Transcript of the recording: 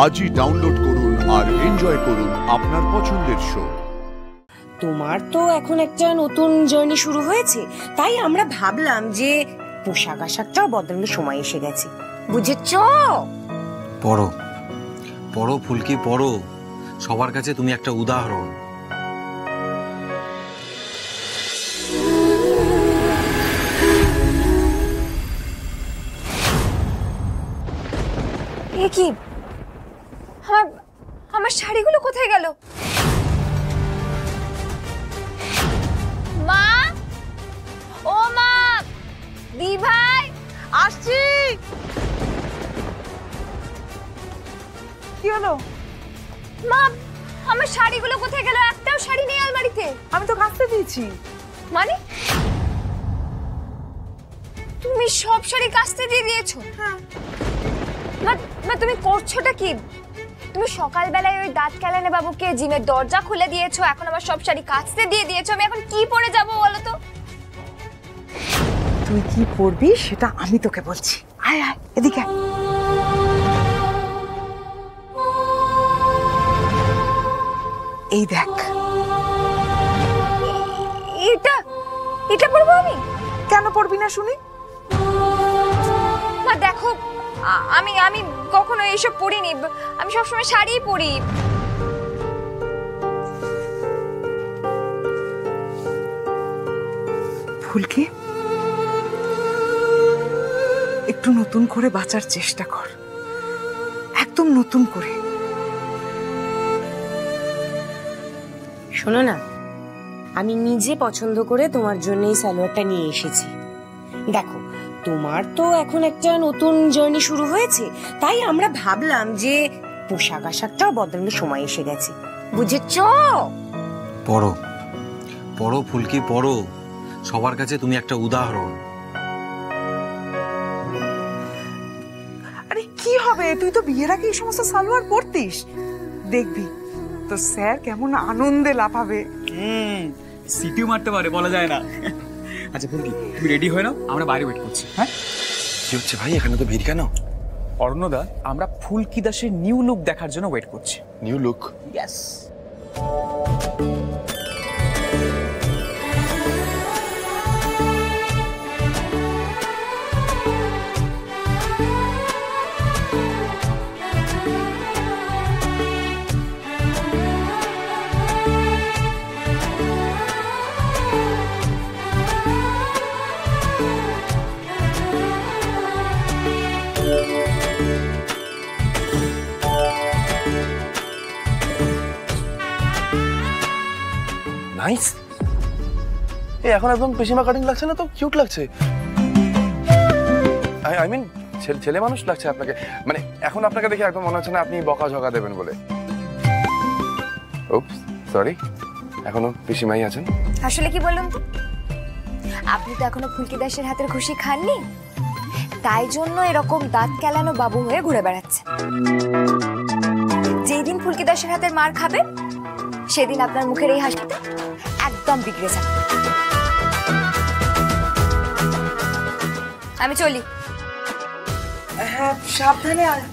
আজই ডাউনলোড করুন আর এনজয় করুন আপনার পছন্দের শো। তোমার তো এখন একটা নতুন জার্নি শুরু হয়েছে, তাই আমরা ভাবলাম যে পোশাক আশাকটাও বদলানোর সময় এসে গেছে, বুঝেছো? পড়ো পড়ো ফুলকি, পড়ো। সবার কাছে তুমি একটা উদাহরণ। এ কি, আমার শাড়িগুলো কোথায় গেল? মা, ও মা, দি ভাই, আসছি। কি হলো? মা, আমার শাড়িগুলো কোথায় গেল? একটাও শাড়ি নেই আলমারিতে। আমি তো কাচতে দিয়েছি। মানে তুমি সব শাড়ি কাচতে দিয়ে দিয়েছো? হ্যাঁ। মা, তুমি করছোটা কি? তুমি সকালবেলায় ওই দাঁত কেলানে বাবুকে জিমের দরজা খুলে দিয়েছো, এখন আমার সব শাড়ি কাচতে দিয়ে দিয়েছো। আমি এখন কি পরে যাব বলো তো? তুই কি পরবি সেটা আমি তোকে বলছি। আয় আয় এদিকে আয়। এই দেখ। এটা পরবো আমি? কেন পরবি না শুনি? মা দেখো, আমি কখনো এইসব পরিনি, আমি সবসময় শাড়িই পরি। ফুলকি, একটু নতুন করে বাঁচার চেষ্টা কর, একদম নতুন করে। শোনো না, আমি নিজে পছন্দ করে তোমার জন্য এই সালোয়ারটা নিয়ে এসেছি। দেখো, তোমার তো এখন একটা নতুন জার্নি শুরু হয়েছে, তাই আমরা ভাবলাম যে পোশাক আশাকটাও বদলানোর সময় এসে গেছে, বুঝেছো? পড়ো পড়ো ফুলকি, পড়ো। সবার কাছে তুমি একটা উদাহরণ। আরে কি হবে, তুই তো বিয়ের আগে এই সমস্ত সালোয়ার পরতিস। দেখবি তো স্যার কেমন আনন্দে লাফাবে। সিটিও মারতে পারে, বলা যায় না। আচ্ছা ফুলকি, তুমি রেডি হয়ে নাও, আমরা বাইরে ওয়েট করছি। হ্যাঁ, কি হচ্ছে ভাই, এখানে তো ভিড় কেন? অরণ্যদা, আমরা ফুলকি দাসের নিউ লুক দেখার জন্য ওয়েট করছি। New look? ইয়েস। নাইস। এখন একদম পিসিমা কাটিং লাগছে না তো? কিউট লাগছে। আই মিন ছেলে মানুষ লাগছে আপনাকে। মানে এখন আপনাকে দেখে একদম মনে হচ্ছে না আপনি বকাঝকা দেবেন বলে। উপস, সরি। এখনো পিসিমাই আছেন। আসলে কি বললাম তো, আপনি তো এখনো ফুলকি দাসের হাতের খুশি খাননি, তাই জন্য এরকম দাঁত কেলানো বাবু হয়ে ঘুরে বেড়াচ্ছে। যেই দিন ফুলকি দাসের হাতের মার খাবে, সেদিন আপনার মুখের এই হাসিটা একদম বিগড়ে যাবে। আমি চলি। হ্যাঁ, সাবধানে আয়।